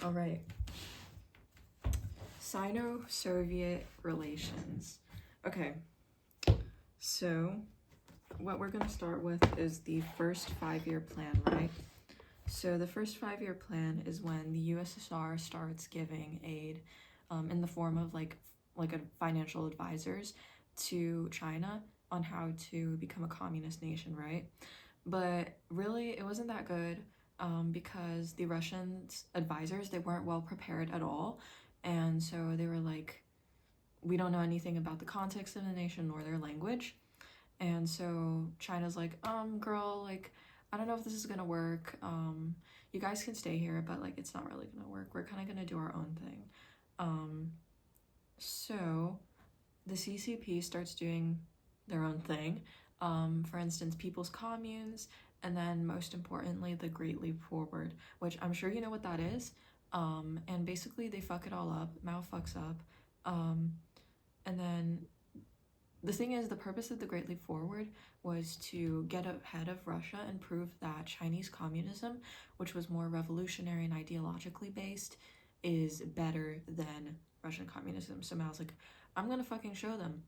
All right. Sino-Soviet relations. Okay, so what we're going to start with is the first 5-year plan, right? So the first 5-year plan is when the USSR starts giving aid in the form of like a financial advisors to China on how to become a communist nation, right? But really, it wasn't that good because the Russians advisors, they weren't well prepared at all. And so they were like, we don't know anything about the context of the nation nor their language. And so China's like, girl, like, I don't know if this is gonna work. You guys can stay here, but like, it's not really gonna work. We're kind of gonna do our own thing. So the CCP starts doing their own thing. For instance, people's communes, and then most importantly, the Great Leap Forward, which I'm sure you know what that is. And basically they fuck it all up. Mao fucks up. And then the thing is, the purpose of the Great Leap Forward was to get ahead of Russia and prove that Chinese communism, which was more revolutionary and ideologically based, is better than Russian communism. So Mao's like, I'm gonna fucking show them.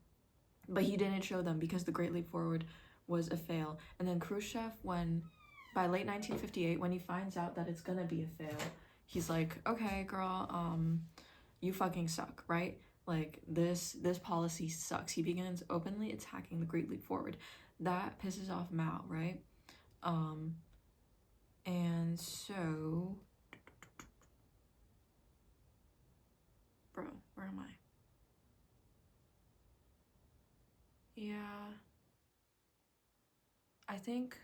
But he didn't show them because the Great Leap Forward was a fail. And then Khrushchev, by late 1958, when he finds out that it's gonna be a fail, he's like, okay, girl, you fucking suck, right? Like, this policy sucks. He begins openly attacking the Great Leap Forward. That pisses off Mao, right? And so... Bro, where am I? Yeah. I think,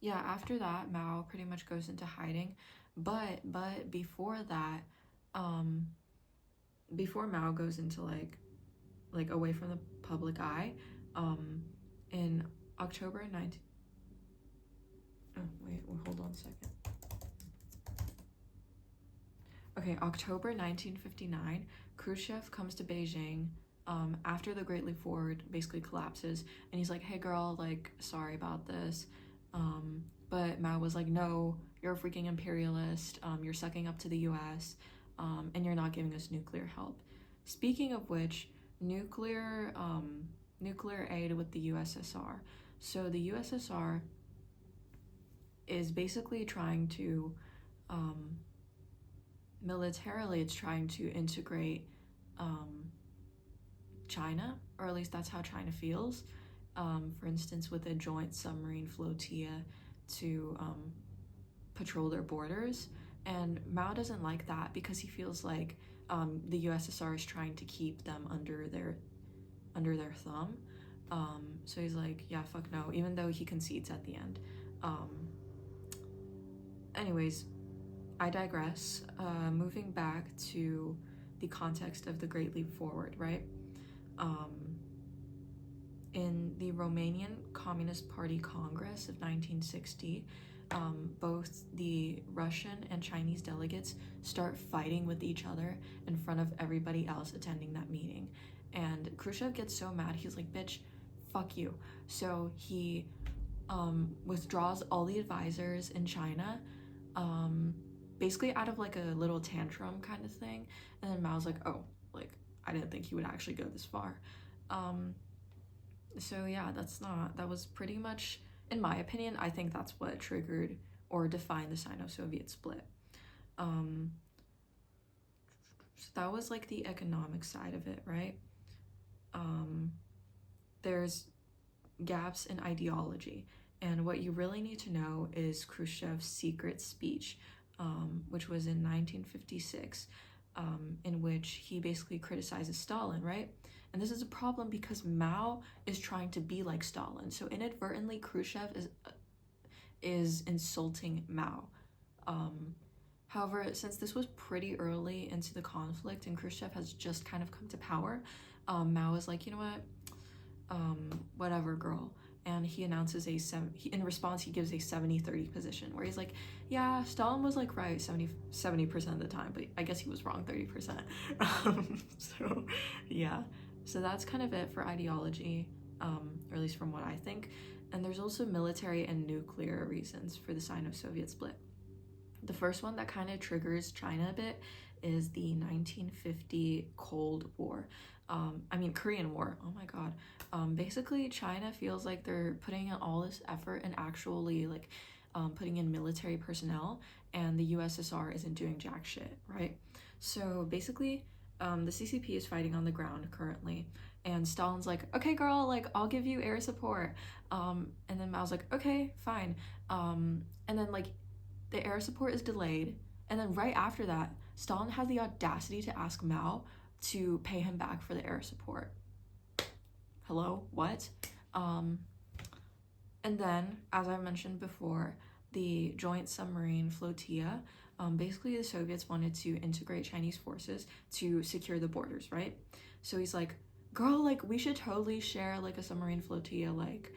yeah, after that, Mao pretty much goes into hiding. But before that, before Mao goes into like away from the public eye, in October 19... Oh, wait, hold on a second. Okay, October 1959, Khrushchev comes to Beijing after the Great Leap Forward basically collapses, and he's like, hey girl, like, sorry about this. But Mao was like, no, you're a freaking imperialist, you're sucking up to the US, and you're not giving us nuclear help. Speaking of which, nuclear aid with the USSR. So the USSR is basically trying to, militarily, it's trying to integrate China, or at least that's how China feels. For instance, with a joint submarine flotilla to patrol their borders. And Mao doesn't like that because he feels like the USSR is trying to keep them under their thumb. So he's like, yeah, fuck no, even though he concedes at the end. Anyways, I digress. Moving back to the context of the Great Leap Forward, right? In the Romanian Communist Party Congress of 1960, both the Russian and Chinese delegates start fighting with each other in front of everybody else attending that meeting. And Khrushchev gets so mad, he's like, bitch, fuck you. So he withdraws all the advisors in China, basically out of like a little tantrum kind of thing. And then Mao's like, oh, like, I didn't think he would actually go this far. So yeah, that was pretty much, in my opinion, I think that's what triggered or defined the Sino-Soviet split. So that was like the economic side of it, right? There's gaps in ideology, and what you really need to know is Khrushchev's secret speech, which was in 1956, in which he basically criticizes Stalin, right? And this is a problem because Mao is trying to be like Stalin. So inadvertently, Khrushchev is insulting Mao. However, since this was pretty early into the conflict and Khrushchev has just kind of come to power, Mao is like, you know what? Whatever, girl. And he announces in response, he gives a 70-30 position where he's like, yeah, Stalin was like right 70% of the time, but I guess he was wrong 30%. So yeah, so that's kind of it for ideology, or at least from what I think. And there's also military and nuclear reasons for the Sino-Soviet split. The first one that kind of triggers China a bit is the 1950 Cold War. Korean War. Oh my God. Basically, China feels like they're putting in all this effort and actually like putting in military personnel, and the USSR isn't doing jack shit, right? So basically, the CCP is fighting on the ground currently, and Stalin's like, okay, girl, like I'll give you air support. And then Mao's like, okay, fine. And then like the air support is delayed, and then right after that, Stalin has the audacity to ask Mao to pay him back for the air support. Hello? What? And then, as I mentioned before, the joint submarine flotilla, basically the Soviets wanted to integrate Chinese forces to secure the borders, right? So he's like, girl, like we should totally share like a submarine flotilla, like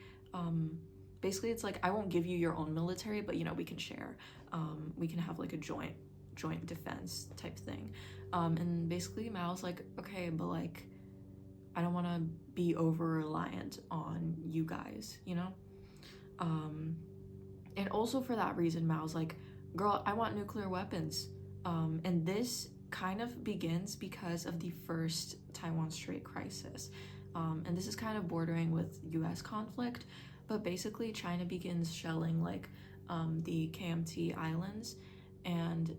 basically it's like I won't give you your own military, but you know, we can share. We can have like a joint defense type thing. And basically Mao's like, okay, but like I don't want to be over reliant on you guys, you know? And also for that reason, Mao's like, girl, I want nuclear weapons. And this kind of begins because of the first Taiwan Strait crisis. And this is kind of bordering with US conflict, but basically China begins shelling like the KMT islands, and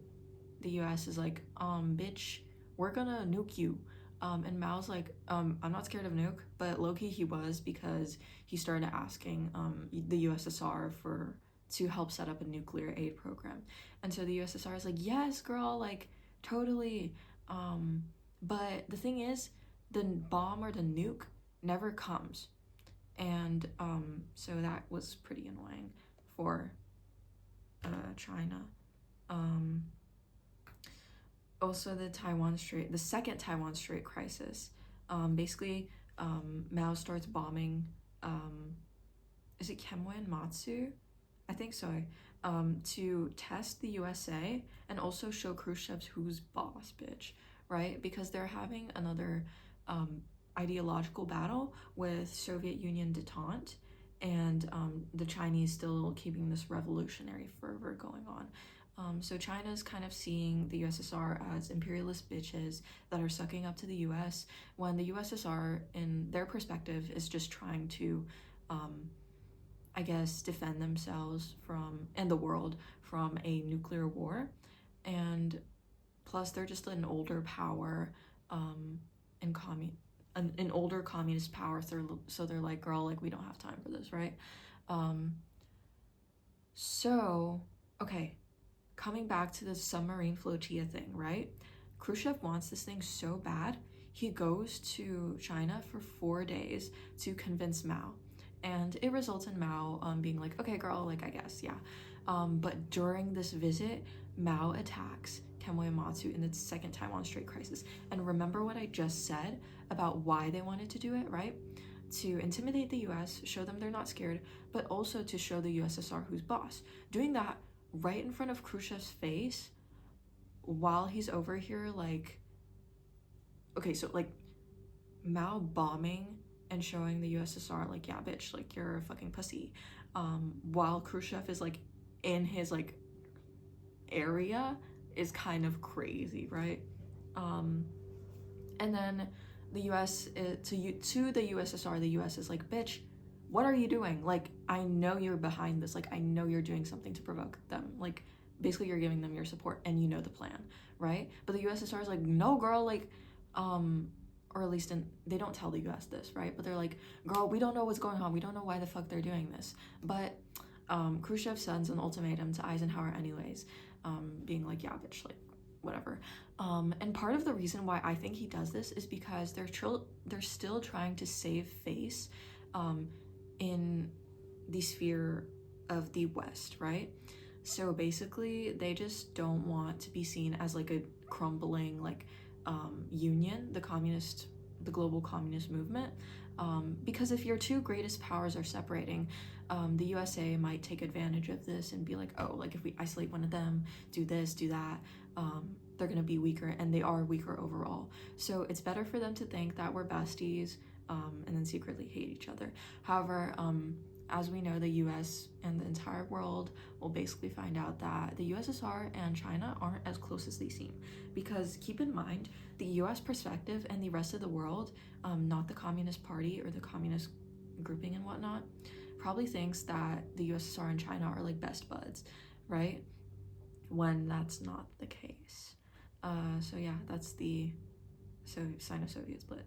the US is like, bitch, we're gonna nuke you. And Mao's like, I'm not scared of nuke, but low-key he was, because he started asking the USSR to help set up a nuclear aid program. And so the USSR is like, yes, girl, like, totally. But the thing is, the bomb or the nuke never comes. And so that was pretty annoying for China. Also the second Taiwan Strait crisis. Basically, Mao starts bombing, is it Kemwe and Matsu? I think so. To test the USA and also show Khrushchev's who's boss, bitch, right? Because they're having another ideological battle with Soviet Union detente, and the Chinese still keeping this revolutionary fervor going on. So China is kind of seeing the USSR as imperialist bitches that are sucking up to the US, when the USSR, in their perspective, is just trying to, I guess, defend themselves and the world from a nuclear war. And plus, they're just an older power, an older communist power. So they're like, girl, like we don't have time for this, right? So, okay. Coming back to the submarine flotilla thing, right? Khrushchev wants this thing so bad, he goes to China for 4 days to convince Mao. And it results in Mao being like, okay, girl, like, I guess, yeah. But during this visit, Mao attacks Kemwe and Matsu in the second Taiwan Strait crisis. And remember what I just said about why they wanted to do it, right? To intimidate the US, show them they're not scared, but also to show the USSR who's boss. Doing that right in front of Khrushchev's face while he's over here, like, okay, so like Mao bombing and showing the USSR like, yeah, bitch, like you're a fucking pussy, while Khrushchev is like in his like area, is kind of crazy, right? And then the US to the USSR, the US is like, bitch, what are you doing? Like, I know you're behind this. Like, I know you're doing something to provoke them. Like, basically you're giving them your support and you know the plan, right? But the USSR is like, no, girl, like, or at least they don't tell the US this, right? But they're like, girl, we don't know what's going on. We don't know why the fuck they're doing this. But Khrushchev sends an ultimatum to Eisenhower anyways, being like, yeah, bitch, like, whatever. And part of the reason why I think he does this is because they're still trying to save face, in the sphere of the West, right? So basically, they just don't want to be seen as like a crumbling like union, the global communist movement. Because if your two greatest powers are separating, the USA might take advantage of this and be like, oh, like if we isolate one of them, do this, do that, they're gonna be weaker, and they are weaker overall. So it's better for them to think that we're besties, and then secretly hate each other. However, as we know, the US and the entire world will basically find out that the USSR and China aren't as close as they seem. Because keep in mind, the US perspective and the rest of the world, not the Communist Party or the communist grouping and whatnot, probably thinks that the USSR and China are like best buds, right? When that's not the case. So yeah, that's the Sino-Soviet split.